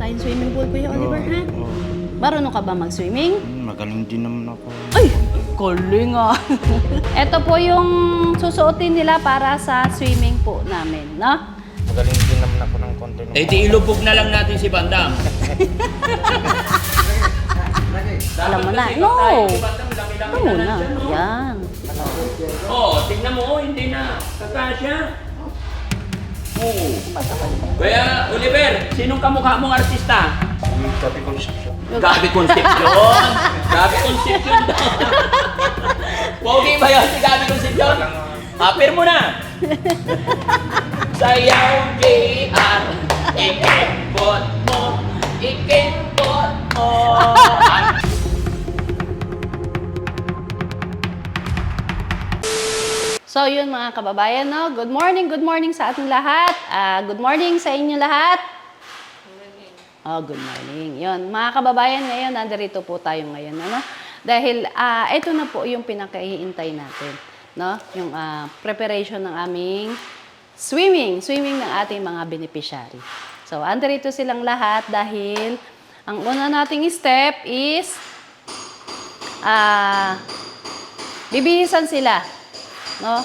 tayong swimming pool, Kuya Oliver, ha? Oo. Marunong ka ba mag-swimming? Magaling din naman ako. Ay! Galing ah! Ito po yung susuotin nila para sa swimming po namin, no? Magaling din naman ako ng konti. Eh di ilubog na lang natin si Bandam. Alam mo na. No! Ito muna. Yan. Oo, tignan mo, hindi na. Kakasya. Oo. Kaya, Oliver, sinong kamukha mong artista? Gabi Concepcion. Gabi Concepcion. Gabi Concepcion daw. Pogi ba yun si Gabi Concepcion? Apir mo na. Sayaw JR, ikimpot mo, ikimpot mo. So yun mga kababayan, no? Good morning sa ating lahat. Good morning sa inyo lahat. Oh, good morning. Yun, mga kababayan, ngayon, nandirito po tayo ngayon, ano? Dahil, ito na po yung pinakahihintay natin, no? Yung preparation ng aming swimming ng ating mga beneficiary. So, andirito silang lahat dahil ang una nating step is, bibihisan sila, no?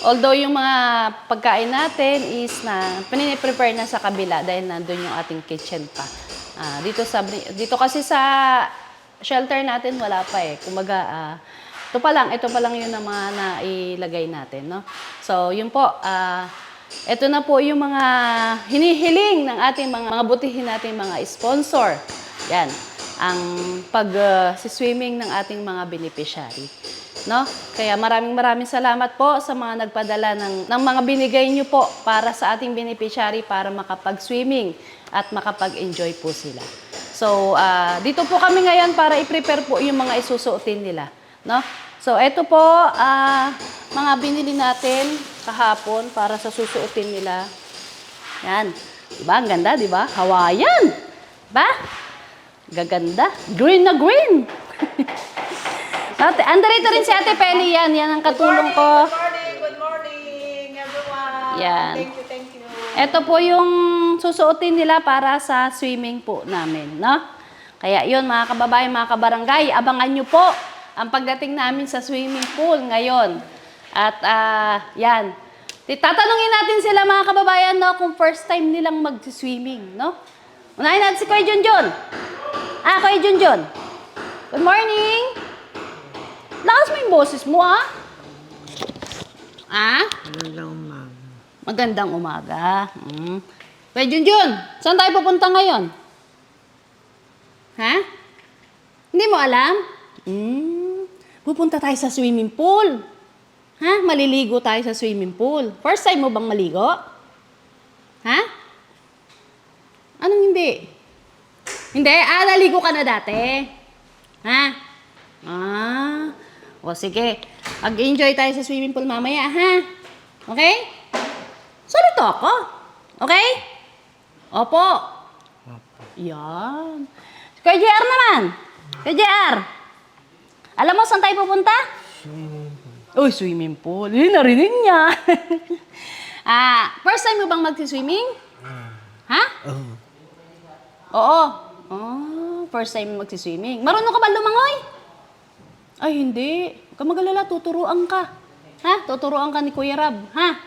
Although yung mga pagkain natin is na pinine-prepare na sa kabila dahil nandun yung ating kitchen pa. Dito kasi sa shelter natin wala pa eh. Kumaga, ito pa lang yun na mga nailagay natin, no? So, yun po, ito na po yung mga hinihiling ng ating mga butihin nating mga sponsor. Yan, ang pag-swimming ng ating mga beneficiary. No? Kaya maraming salamat po sa mga nagpadala ng mga binigay nyo po para sa ating beneficiary para makapag-swimming at makapag-enjoy po sila. So, dito po kami ngayon para i-prepare po yung mga isusuotin nila. No? So, ito po, mga binili natin kahapon para sa susuotin nila. Yan. Diba? Ang ganda, diba? Hawaiian. Diba? Gaganda. Green na green. Andarito rin si Ate Penny, yan ang katulong ko. Good morning, everyone. Yan. Thank you. Ito po yung susuotin nila para sa swimming po namin, no? Kaya yun, mga kababayan, mga kabarangay, abangan nyo po ang pagdating namin sa swimming pool ngayon. At yan, tatanungin natin sila mga kababayan, no, kung first time nilang mag-swimming, no? Unahin natin si Kuya Junjun. Kuya Junjun. Good morning. Lakas mo yung boses mo, ah? Magandang umaga. Kuya Junjun, saan tayo pupunta ngayon? Ha? Hindi mo alam? Pupunta tayo sa swimming pool. Ha? Maliligo tayo sa swimming pool. First time mo bang maligo? Ha? Anong hindi? Hindi? Naligo ka na dati? Ha? O sige, mag-enjoy tayo sa swimming pool mamaya, ha? Okay? Salito ako. Okay? Opo. Yan. Kuya JR naman. Kuya JR. Alam mo saan tayo pupunta? Uy, swimming pool. Narinig niya. First time mo bang mag-swimming? Ha? Oo. First time mo mag-swimming. Marunong ka ba lumangoy? Ay, hindi. Huwag ka mag-alala, tuturuan ka. Ha? Tuturuan ka ni Kuya Rab, ha?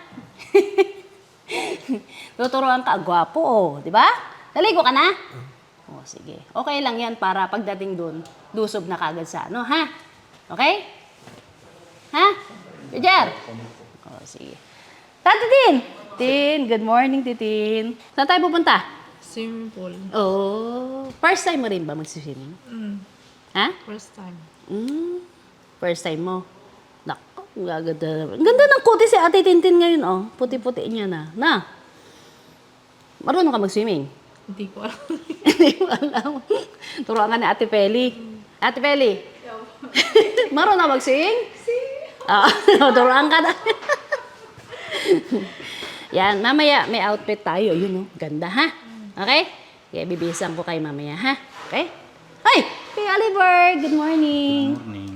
Tuturuan ka, gwapo, oh. Di ba? Naligo ka na? O, sige. Okay lang yan para pagdating dun, lusob na kagad sa ano, ha? Okay? Ha? Kuya, o, sige. Tin! Tin, good morning, Titin. Saan tayo pupunta? Swimming pool. Oh, first time mo rin ba mag-swimming? Ha? First time. First time mo. Naku, gaganda. Ang ganda ng kuti si Ate Tintin ngayon, oh. Puti-puti niya na. Na? Marunong ka mag-swimming? Hindi ko alam. Hindi mo alam. Turuan ka ni Ate Peli. Ate Peli. Marunong ka mag-swimming? Turuan ka na. Yan, mamaya may outfit tayo. Yun, oh. Ganda, ha? Okay? Kaya bibihisan ko kayo mamaya, ha? Okay? Ay! Kuya Oliver, good morning. Good morning.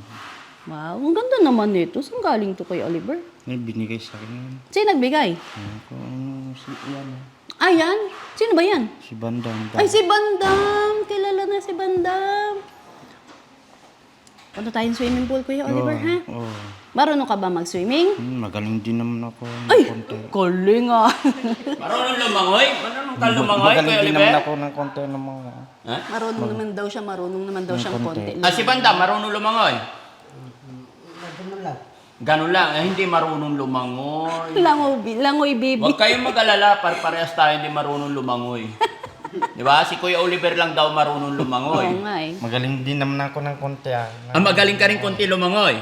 Wow, ang ganda naman nito. Saan galing to kay Oliver? May binigay sa akin yun. Sino nagbigay? Kung si Ian. Ayan. Sino ba yan? Si Bandang. Ay, si Bandam. Kilala na si Bandam. Punta tayong swimming pool, Kuya Oliver, ha? Oo. Marunong ka ba mag-swimming? Magaling din naman ako ng Ay, konti. galing ah. Marunong lumangoy? Marunong ka lumangoy, Magaling Kuya din Oliver? naman ako ng konti ng mga... Ha? Marunong naman daw siyang konti. Ah, si Banda, marunong lumangoy? Ganun lang. Hindi marunong lumangoy. Langoy, baby. Huwag kayong mag-alala, parehas tayo hindi marunong lumangoy. Di ba? Si Kuya Oliver lang daw marunong lumangoy. Oo nga eh. Magaling din naman ako ng konti Magaling ka rin konti lumangoy.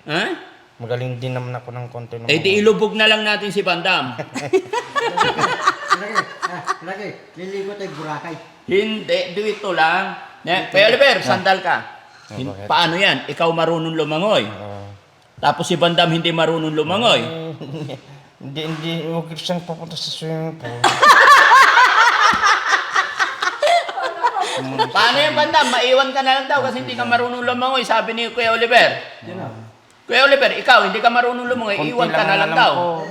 Ha? Magaling din naman ako ng konti ng Eh di ilubog na lang natin si Bandam. Lagi, liligo tayo Boracay. Hindi, dito lang. Kuya Oliver, sandal ka. bakit? Paano yan? Ikaw marunong lumangoy. Tapos si Bandam hindi marunong lumangoy. Hindi, huwag siyang papunta sa swimming pool. Paano yan, Bandam? Maiwan ka na lang daw kasi hindi ka marunong lumangoy, sabi ni Kuya Oliver. Kuya Oliver, ikaw, hindi ka marunong lumangoy, iwan ka na lang daw.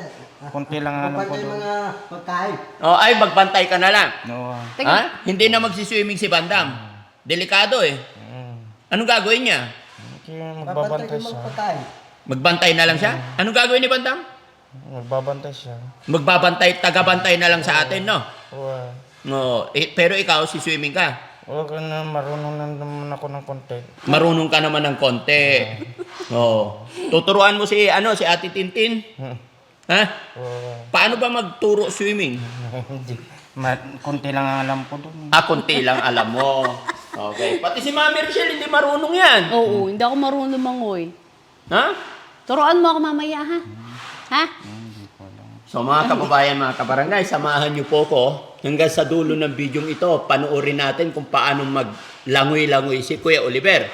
Konti lang alam ko Kapag doon. mga pagkain. O, ay, magbantay ka na lang. No. Ha? Hindi na magsiswimming si Bandam. Delikado eh. Anong gagawin niya? Magbabantay Papantay siya. mga pagkain. Magbantay na lang siya? Anong gagawin ni Bandam? Magbabantay siya. Magbabantay, tagabantay na lang sa atin, no? Oo. No, pero ikaw, si swimming ka. Huwag na, marunong na naman ako ng konti. Marunong ka naman ng konti. Oo. Tuturuan mo si Ate Tintin. Ha? Oo. Paano ba magturo swimming? Hindi. Konti lang ang alam ko doon. Konti lang alam mo. Okay. Pati si Mami Rochelle, hindi marunong yan. Oo, hindi ako marunong lumangoy. Ha? Turuan mo ako mamaya, ha? Ha? So mga kababayan, mga kabarangay, samahan niyo po ko hanggang sa dulo ng bidyong ito. Panoorin natin kung paano maglangoy-langoy si Kuya Oliver.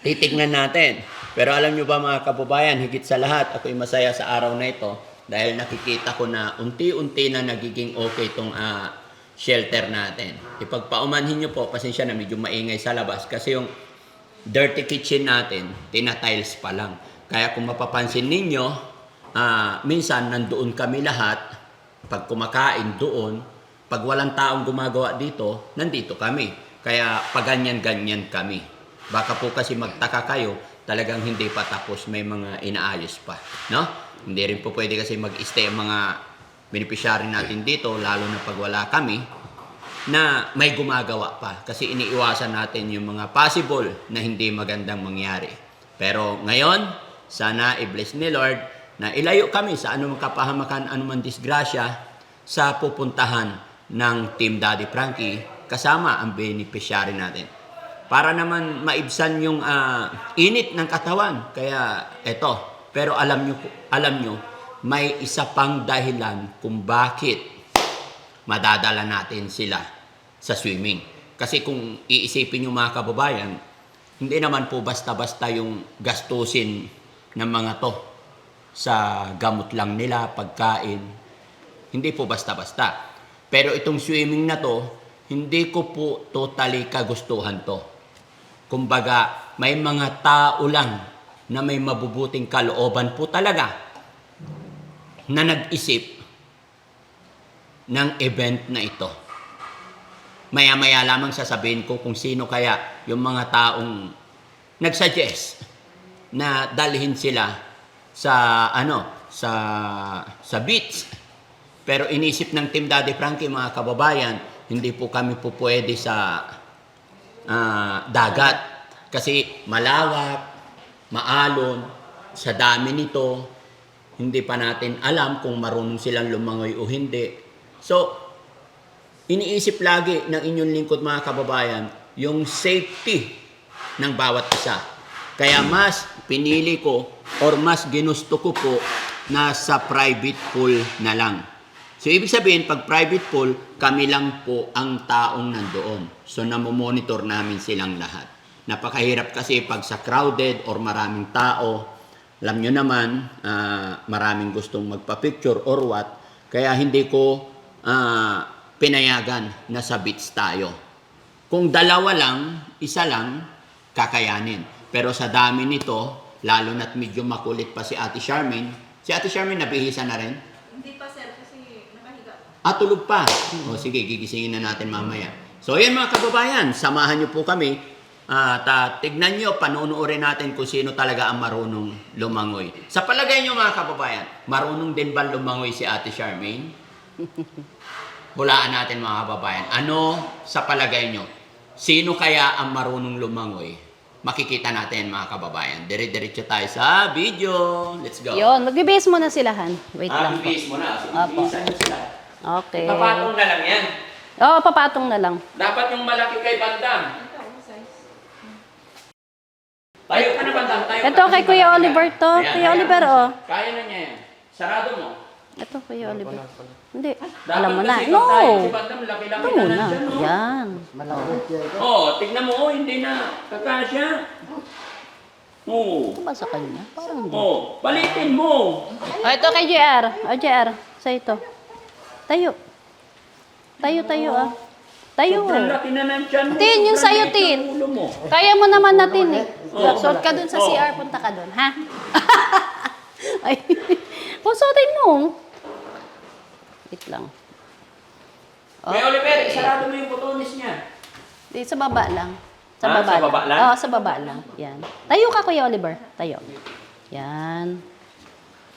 Titignan natin. Pero alam niyo ba mga kababayan, higit sa lahat, ako'y masaya sa araw na ito dahil nakikita ko na unti-unti na nagiging okay itong shelter natin. Ipagpaumanhin niyo po, pasensya na medyo maingay sa labas kasi yung dirty kitchen natin, tina-tiles pa lang. Kaya kung mapapansin ninyo, minsan nandoon kami lahat, pag kumakain doon, pag walang taong gumagawa dito, nandito kami. Kaya paganyan-ganyan kami. Baka po kasi magtaka kayo, talagang hindi pa tapos, may mga inaayos pa. No? Hindi rin po pwede kasi mag-stay ang mga beneficiary natin dito, lalo na pag wala kami, na may gumagawa pa. Kasi iniiwasan natin yung mga possible na hindi magandang mangyari. Pero ngayon, sana i-bless ni Lord na ilayo kami sa anumang kapahamakan, anumang disgrasya sa pupuntahan ng Team Daddy Frankie kasama ang beneficiary natin. Para naman maibsan yung init ng katawan. Kaya eto, pero alam nyo, may isa pang dahilan kung bakit madadala natin sila sa swimming. Kasi kung iisipin yung mga kababayan, hindi naman po basta-basta yung gastusin ng mga to sa gamot lang nila, pagkain. Hindi po basta-basta. Pero itong swimming na to, hindi ko po totally kagustuhan to. Kumbaga, may mga tao lang na may mabubuting kalooban po talaga na nag-isip ng event na ito. Maya-maya lamang sasabihin ko kung sino kaya yung mga taong nag-suggest na dalhin sila sa sa beach. Pero inisip ng Team Daddy Frankie, mga kababayan, hindi po kami po pwede sa dagat kasi malawak, maalon, sa dami nito, hindi pa natin alam kung marunong silang lumangoy o hindi. So, iniisip lagi ng inyong lingkod, mga kababayan, yung safety ng bawat isa. Kaya mas pinili ko or mas ginusto ko po na sa private pool na lang. So, ibig sabihin, pag private pool, kami lang po ang taong nandoon. So, namomonitor namin silang lahat. Napakahirap kasi pag sa crowded or maraming tao, alam nyo naman, maraming gustong magpa-picture or what, kaya hindi ko pinayagan na sa beach tayo. Kung dalawa lang, isa lang, kakayanin. Pero sa dami nito, lalo na't medyo makulit pa si Ate Charmaine. Si Ate Charmaine nabihisa na rin? Hindi pa sir kasi nakahiga. tulog pa. O sige, gigisingin na natin mamaya. So yan mga kababayan, samahan niyo po kami. At tignan niyo, panunuorin natin kung sino talaga ang marunong lumangoy. Sa palagay niyo mga kababayan, marunong din ba lumangoy si Ate Charmaine? Hulaan natin mga kababayan. Ano sa palagay niyo? Sino kaya ang marunong lumangoy? Makikita natin mga kababayan. Dire-diretso tayo sa video. Let's go. Yun, magbibihis muna sila, Han. Wait lang po. Bibihis mo na. Sige, Apo. bihisan niyo sila. Okay. Papatong na lang yan. Oo, papatong na lang. Dapat yung malaki kay Bandam. Tayo ka na Bandam. Tayo Ito ka kay na, Kuya malaki Oliver na. to. Ayan, Kuya ayan. Oliver, oh. Kaya na niya yan. Sarado mo. Ito, Kuya Oliver. Hindi, Dapat alam mo na. kasi No! pag tayo, si Bandam, laki-laki Ito na muna. nandyan, no? Yan. Malapit yan. Oh, tignan mo, oh, hindi na kakasya. Oh. Ito ba sa kanya? Parang hindi. Oh, palitin mo. Oh, ito kay JR. Oh, JR. Sa ito. Tayo. Tayo, ah. Tayo. Sobrang laki na ng tiyan mo. Tin, yung Sobrang sa'yo, liit ng Tin. ulo mo. Kaya mo naman natin eh. Oh. Suot ka dun sa Oh. CR, punta ka dun, ha? Ay, pusutin mo. Wait lang. Kuya Oliver, sarado mo yung butones niya. Di, sa baba lang. Sa Ah, baba sa baba lang? Oo, sa baba lang. Yan. Tayo ka, Kuya Oliver. Tayo. Yan.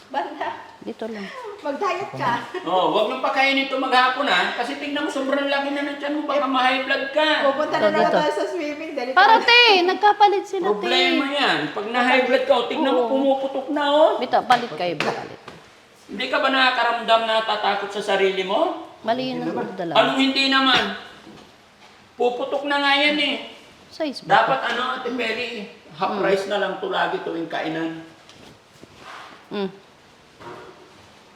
Banda, Dito lang. mag-diet ka. Oh, wag nang pakainin ito maghapon ha. Kasi tingnan mo, sobrang laki na ng tiyan mo. Baka ma-high blood ka. Pupunta na So, naman dito. tayo sa swimming. Dali Para, te. Nagkapalit sila, te. Problema yan. Pag na-high blood ka, oh, tingnan mo, Oo. pumuputok na oh. Bito, palit kayo, palit. Hindi ka ba nakakaramdam na tatakot sa sarili mo? Mali yun ang dala. Anong hindi naman? Puputok na nga yan eh. Size ba? Dapat ano, Ate Peli, half rice na lang to lagi tuwing kainan. Mm.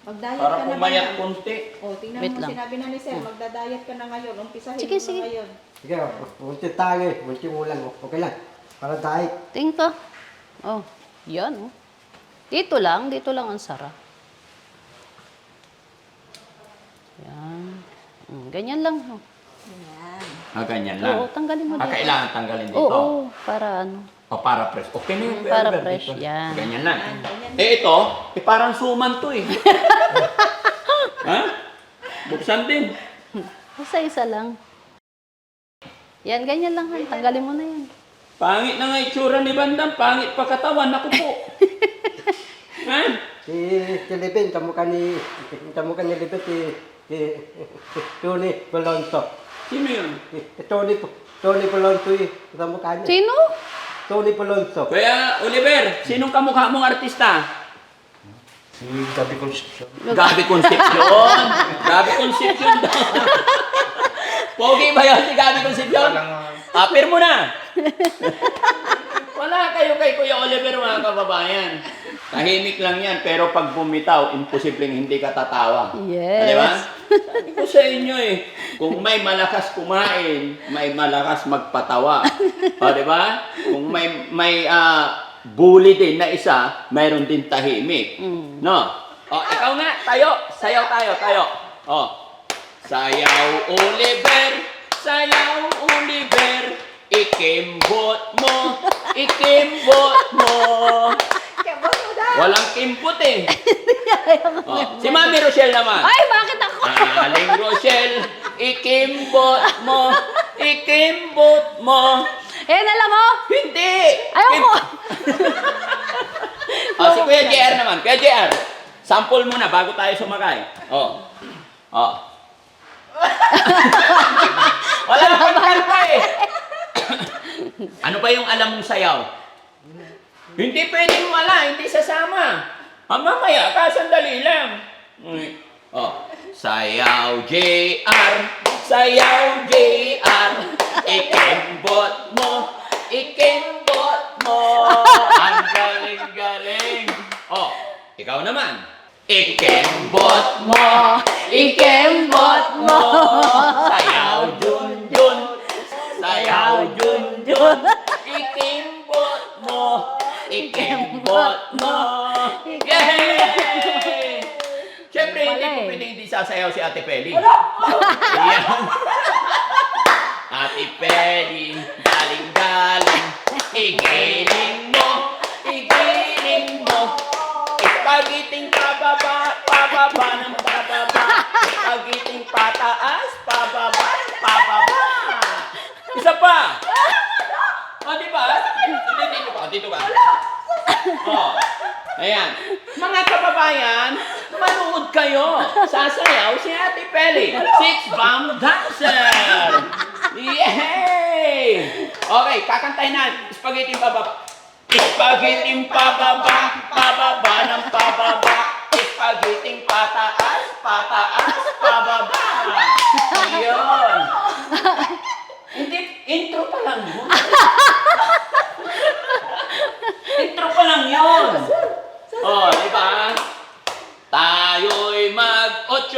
Mag-diet Para ka na pumayat ngayon. konti. O, tingnan Wait mo, lang. sinabi na ni Sir, magda-diet ka na ngayon. Umpisahin Sige, mo na sige. ngayon. Sige, bunti tayo. Bunti mo lang. Okay lang. Para tayo. Tingin ko. Oh, yan, oh. Dito lang ang sarap. Yan. Ganyan lang, oh. Ayan. Ganyan lang. Oo, tanggalin mo dito. Kailangan tanggalin dito. Oo, para ano. O, para fresh. Okay na yun. Kuya Para Albert, fresh, dito. yan. Ganyan lang. Ito, parang suman to eh. Ha? Buksan din. Basta isa lang. Yan, ganyan lang, Han. Tanggalin mo na yan. Pangit na nga itsura ni Bandam. Pangit pa katawan. Naku po. Ha? Si Levin, kamukha ni Levin, si Tony Polonto. Sino yun? Tony Polonto eh. Kamukha niya. Sino? Tony Polonto. Kuya Oliver, sinong kamukha mong artista? Si Gabi Concepcion. Gabi Concepcion. Gabi Concepcion daw. Pogi ba yun si Gabi Concepcion? Apir mo na. Wala kayo kay Kuya Oliver mga kababayan. Tahimik lang yan, pero pag bumitaw, imposibleng hindi ka tatawa. Yes. Di ba? Sabi ko sa inyo eh, kung may malakas kumain, may malakas magpatawa. O, di ba? Kung may bully din na isa, mayroon din tahimik. No? O, ikaw nga, tayo. Sayaw tayo. O, sayaw Oliver, sayaw Oliver, ikimbot mo. Kebot mo daw. Walang kimpot eh. Oh, si Mami Rochelle naman. Ay, bakit ako? Aling Rochelle, ikimbot mo. Alam mo? Hindi. Ayoko. Oh, si Kuya JR naman. Kuya JR, sample muna bago tayo sumakay. Oh. Wala kang kanta eh. Ano ba yung alam mong sayaw? Hindi pwedeng wala, hindi sasama. Mamaya ka, sandali lang. Oh, sayaw JR, ikimbot mo. Ang galing-galing. Oh, ikaw naman. Ikimbot mo. Sayaw Junjun. Ikimbot mo. Yay! Siyempre, hindi ko pwedeng hindi sasayaw si Ate Peli. Ayan. Ate Peli, galing-galing. Igiling mo. Ipagiting pababa ng pababa. Ipagiting Isa pa. Di ba? Dito ka, dito ka. Ayan. Mga kababayan, manood kayo. Sasayaw si Ate Peli. Six-bomb dancer. Yay! Okay, kakantahin na. Spaghetti pababa. Spaghetti pababa, pababa ng pababa. Spaghetti pataas, pataas, pababa. Ayun. Hindi, intro pa lang yun. Intro pa lang yun. Di ba? Tayo'y mag-8-8.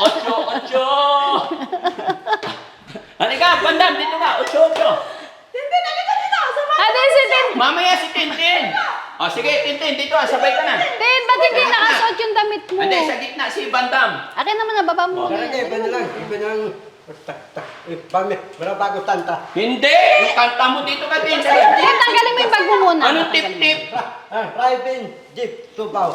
8-8. Halika, bandam, dito ka. 8-8. Ate, si Tin. Mamaya si Tintin. Sige, Tintin, dito sabay ka na. Tin, ba't hindi nakasuot yung damit mo? Hindi, sa gitna si Bandam. Akin naman na baba mo. Barangay, iba na lang. Iba na lang. Wala bago tanta. Hindi! Yung kanta mo dito ka, Tin. Tin, tanggalin mo yung bag mo muna. Anong tip-tip? Driving jeep, Subaw.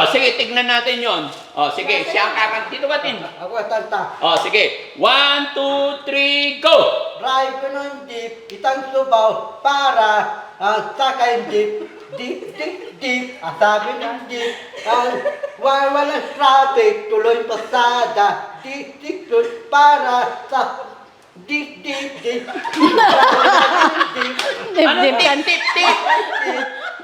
Sige, tignan natin yon. Sige, siya ang kakanta. Dito ka, Tin. Ako tanta. Sige. 1, 2, 3, go! Driving ng jeep, itang Subaw para sakay jeep. Jeep. Sabi ng jeep, walang traffic, tuloy pasada. Jeep, para sa jeep. Anong tip-tip-tip?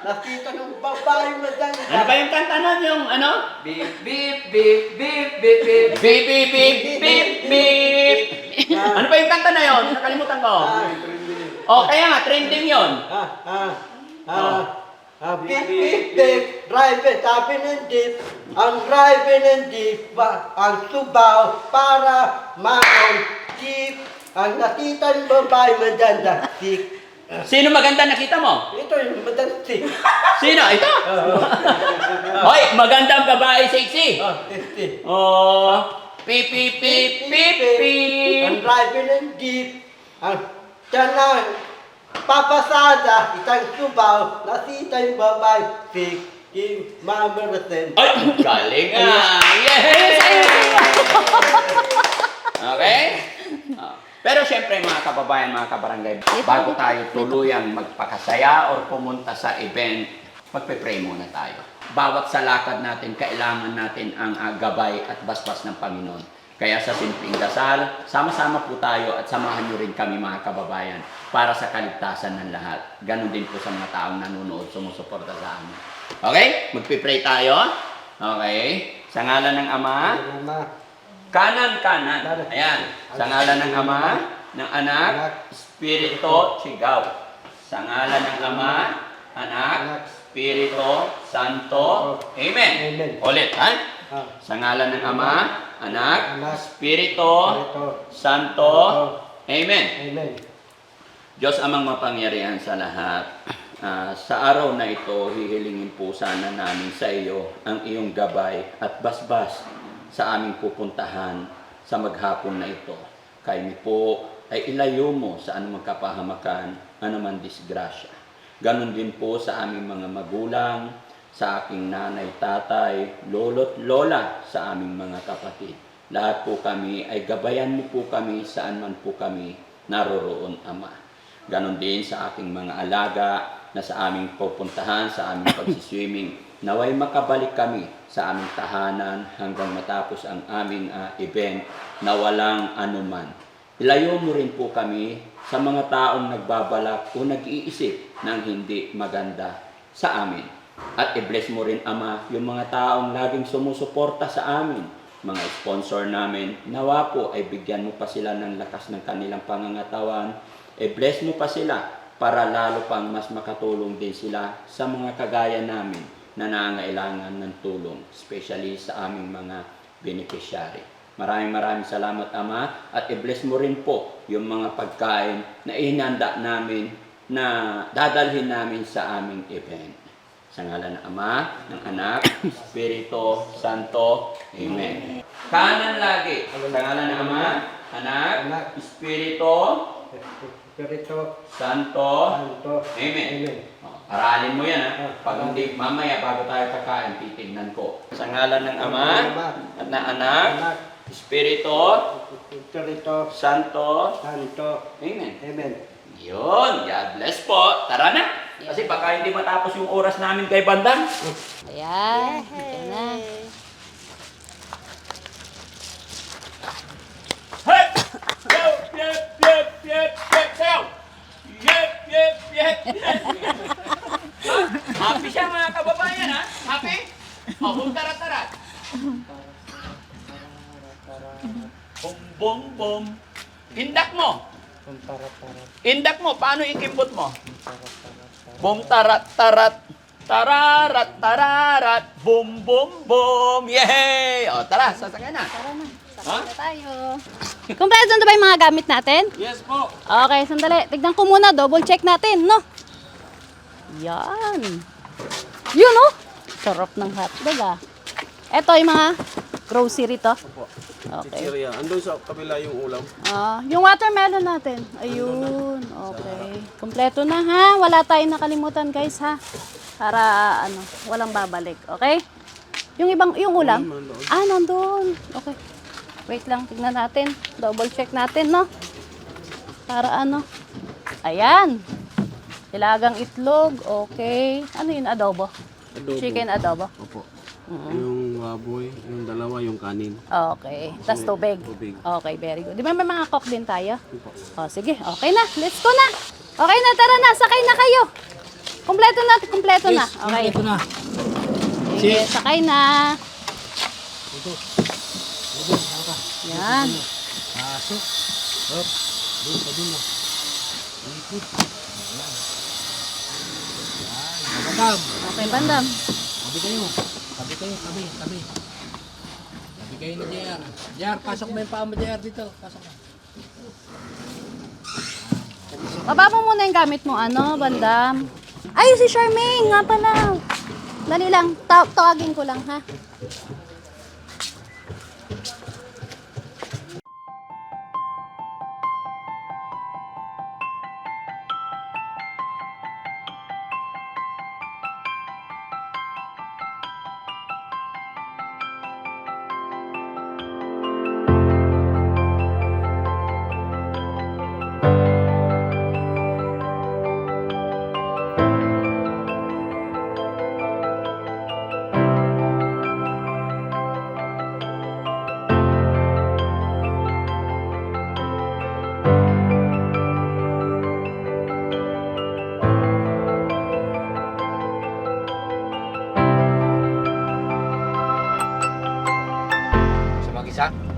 Nakita ng babae maganda. Ano ba yung kanta nun? Yung ano? Beep, beep, beep, beep, beep, beep. Beep, beep, beep, beep, beep. Ano ba yung kanta na yon? Nakalimutan ko. Kaya nga, trending yon. Beep, driver, sabi ng jeep, ang driver ng jeep, ang Subaw, para maon jeep, ang nakita ng babae maganda, sik. Sino maganda nakita mo? Ito yung maganda, sik. Sino? Ito? Hoy, magandang babae, sexy. Sik. Pip, pip, pip, pip, Ang pip. driver ng jeep, ang tiyan papasada, isang Subaw, nakita yung babae, sik. Mamarasen. Ay, galing ah! Yay! Okay? Pero syempre mga kababayan, mga kabarangay, bago tayo tuluyang magpakasaya or pumunta sa event, magpe-pray muna tayo. Bawat sa lakad natin, kailangan natin ang gabay at basbas ng Panginoon. Kaya sa simpleng dasal, sama-sama po tayo at samahan nyo rin kami mga kababayan para sa kaligtasan ng lahat. Ganon din po sa mga taong nanonood, sumusuporta sa amin. Okay? Magpipray tayo. Okay? Sa ngalan ng Ama, kanan. Ayan. Sa ngalan ng Ama, ng Anak, Espiritu, Sigaw. Sa ngalan ng Ama, Anak, Espiritu, Santo. Amen. Amen. Ulit, ha? Sa ngalan ng Ama, Anak, Espiritu, Santo. Amen. Amen. Diyos amang mapangyarihan sa lahat. Sa araw na ito, hihilingin po sana namin sa iyo ang iyong gabay at basbas sa aming pupuntahan sa maghapon na ito. Kami po ay ilayo mo sa anumang kapahamakan, anumang disgrasya. Ganon din po sa aming mga magulang, sa aking nanay, tatay, lolo't lola, sa aming mga kapatid. Lahat po kami ay gabayan mo po kami saan man po kami naroroon, Ama. Ganon din sa aking mga alaga na sa aming pupuntahan, sa aming pagsiswimming. Naway makabalik kami sa aming tahanan hanggang matapos ang aming event na walang anuman. Ilayo mo rin po kami sa mga taong nagbabalak o nag-iisip ng hindi maganda sa amin. At i-bless mo rin, Ama, yung mga taong laging sumusuporta sa amin, mga sponsor namin. Nawa po ay bigyan mo pa sila ng lakas ng kanilang pangangatawan. I-bless mo pa sila para lalo pang mas makatulong din sila sa mga kagaya namin na nangangailangan ng tulong, especially sa aming mga beneficiary. Maraming salamat, Ama, at i-bless mo rin po yung mga pagkain na ihinanda namin na dadalhin namin sa aming event. Sa ngalan ng Ama, ng Anak, Espiritu Santo. Amen. Kanan lagi. Sa ngalan ng Ama, Anak, Espiritu Santo. Amen. Aralin mo yan, ha? Pag hindi, mamaya bago tayo kakain, titignan ko. Sa ngalan ng Ama, at ng Anak, Espiritu, Espiritu Santo, Santo. Amen. Amen. Yun, God bless po. Tara na. Kasi baka hindi matapos yung oras namin kay Bandang. Ayan. Ito na. Hey! Yep, yep, yep, yep, yep, yep. Yep, yep, yep, yep. Happy siya mga kababayan, ha? Happy? O, kung tarat-tarat. Bom, bom, bom. Indak mo. Indak mo. Paano ikimbot mo? Bom, tarat, tarat. Tararat, tararat. Bom, bom, bom. Yay! O, tara, sasakay na. Tara na. Ha? Sakay na tayo. Kompleto na ba yung mga gamit natin? Yes po. Okay, sandali. Tignan ko muna. Double check natin, no? Yan. Yun, oh. Sarap ng hotdog, ah. Ito yung mga grocery to. Okay. Chicheria. Andun sa kabila yung ulam. Yung watermelon natin. Ayun. Okay. Kompleto na, ha? Wala tayong nakalimutan, guys, ha? Para, walang babalik. Okay? Yung ulam? Nandun. Okay. Wait lang, tignan natin. Double check natin, no? Para Ayan. Ilagang itlog. Okay. Ano yun? Adobo? Adobo. Chicken adobo? Opo. Yung baboy, yung dalawa, yung kanin. Okay. Tapos tubig? Tubig. Okay, very good. Di ba may mga cook din tayo? Sige. Okay na. Let's go na. Okay na, tara na. Sakay na kayo. Kompleto na. Kompleto na. Okay. Ito na. Sige, sakay na. Yan. Pasok. Hop. Doon pa doon na. Ikot. Ayan. Bandam. Okay, bandam. Tabi kayo. Tabi kayo. Tabi. Tabi. Tabi kayo na JR. JR, pasok mo yung paa mo JR dito. Pasok mo. Baba mo muna yung gamit mo, bandam. Ay, si Charmaine nga pala. Dali lang. Tawagin ko lang, ha?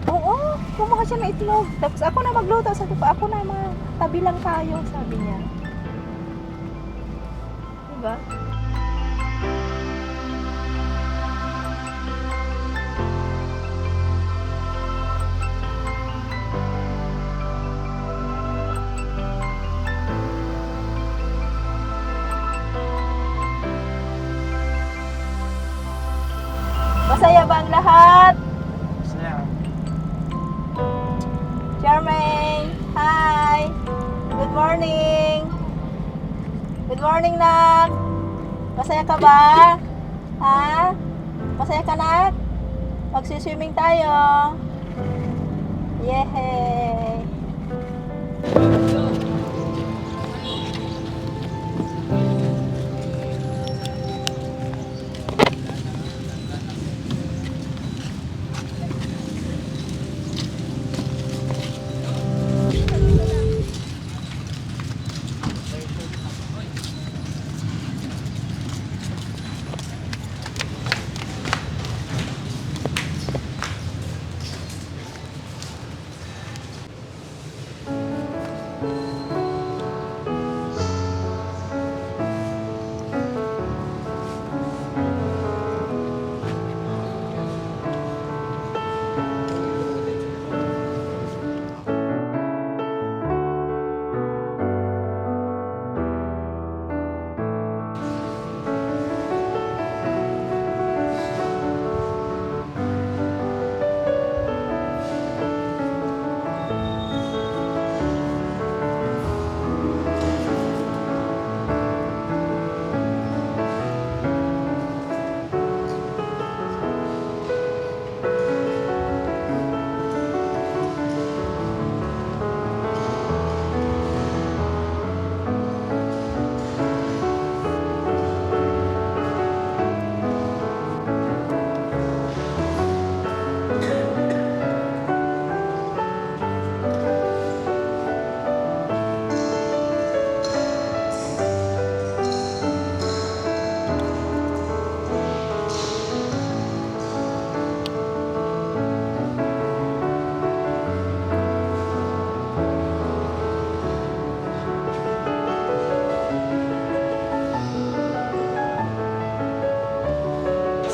Oo, kumuha siya ng itlog. Tapos ako na magluto. Sabi ko, ako na tabi lang tayo, sabi niya. Diba? Masaya ba ang lahat? Charmaine, hi! Good morning! Good morning, Nak! Masaya ka ba? Ha? Masaya ka, Nak? Magsiswimming tayo! Yehey!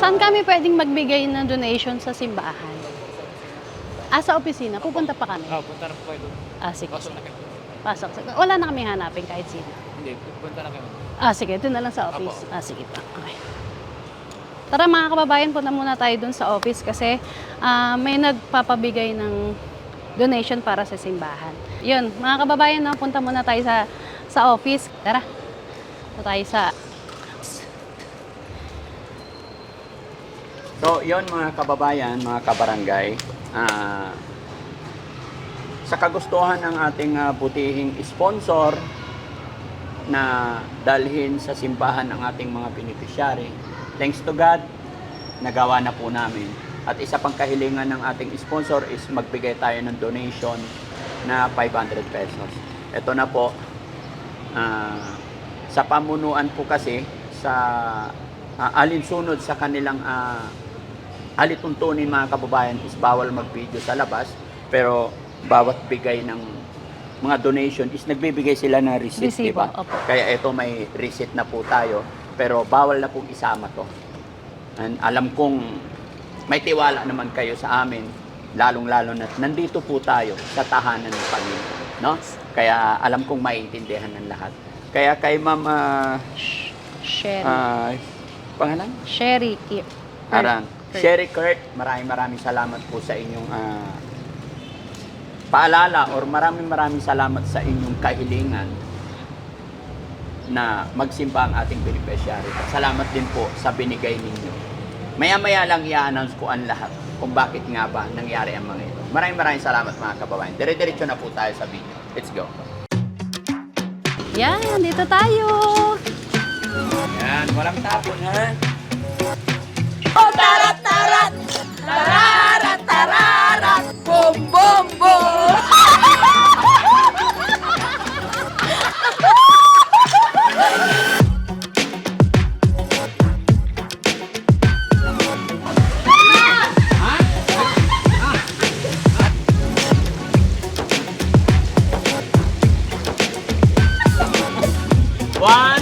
Saan kami pwedeng magbigay ng donation sa simbahan? Sa opisina. Pupunta pa kami. Punta na po kayo doon. Sige. Pasok na kayo. Pasok. Wala na kami hanapin kahit sino. Hindi, punta na kayo. Sige. Doon na lang sa office. Sige pa. Okay. Tara mga kababayan, punta muna tayo doon sa office kasi may nagpapabigay ng donation para sa simbahan. Yun, mga kababayan, no, punta muna tayo sa office. Tara. Punta tayo sa... So, yon mga kababayan, mga kabarangay, sa kagustuhan ng ating butihing sponsor na dalhin sa simbahan ng ating mga beneficiary, thanks to God, nagawa na po namin. At isa pang kahilingan ng ating sponsor is magbigay tayo ng donation na 500 pesos. Ito na po, sa pamunuan po kasi, sa alinsunod sa kanilang alituntunin mga kababayan is bawal mag-video sa labas, pero bawat bigay ng mga donation is nagbibigay sila ng receipt, di Resibo, ba? opo. Kaya ito may receipt na po tayo, pero bawal na pong isama to. And alam kong may tiwala naman kayo sa amin, lalong-lalo na nandito po tayo sa tahanan ng Panginoon, no? Kaya alam kong maiintindihan ng lahat. Kaya kay Ma'am Sherry. pangalan? Sherry. Arang. Sherry Kurt, maraming salamat po sa inyong paalala or maraming salamat sa inyong kahilingan na magsimba ang ating beneficiary. At salamat din po sa binigay ninyo. Maya-maya lang i-announce ko ang lahat kung bakit nga ba nangyari ang mga ito. Maraming salamat mga kababayan. Dire-diretso na po tayo sa video. Let's go. Yan, dito tayo. Yan, walang tapon ha. One,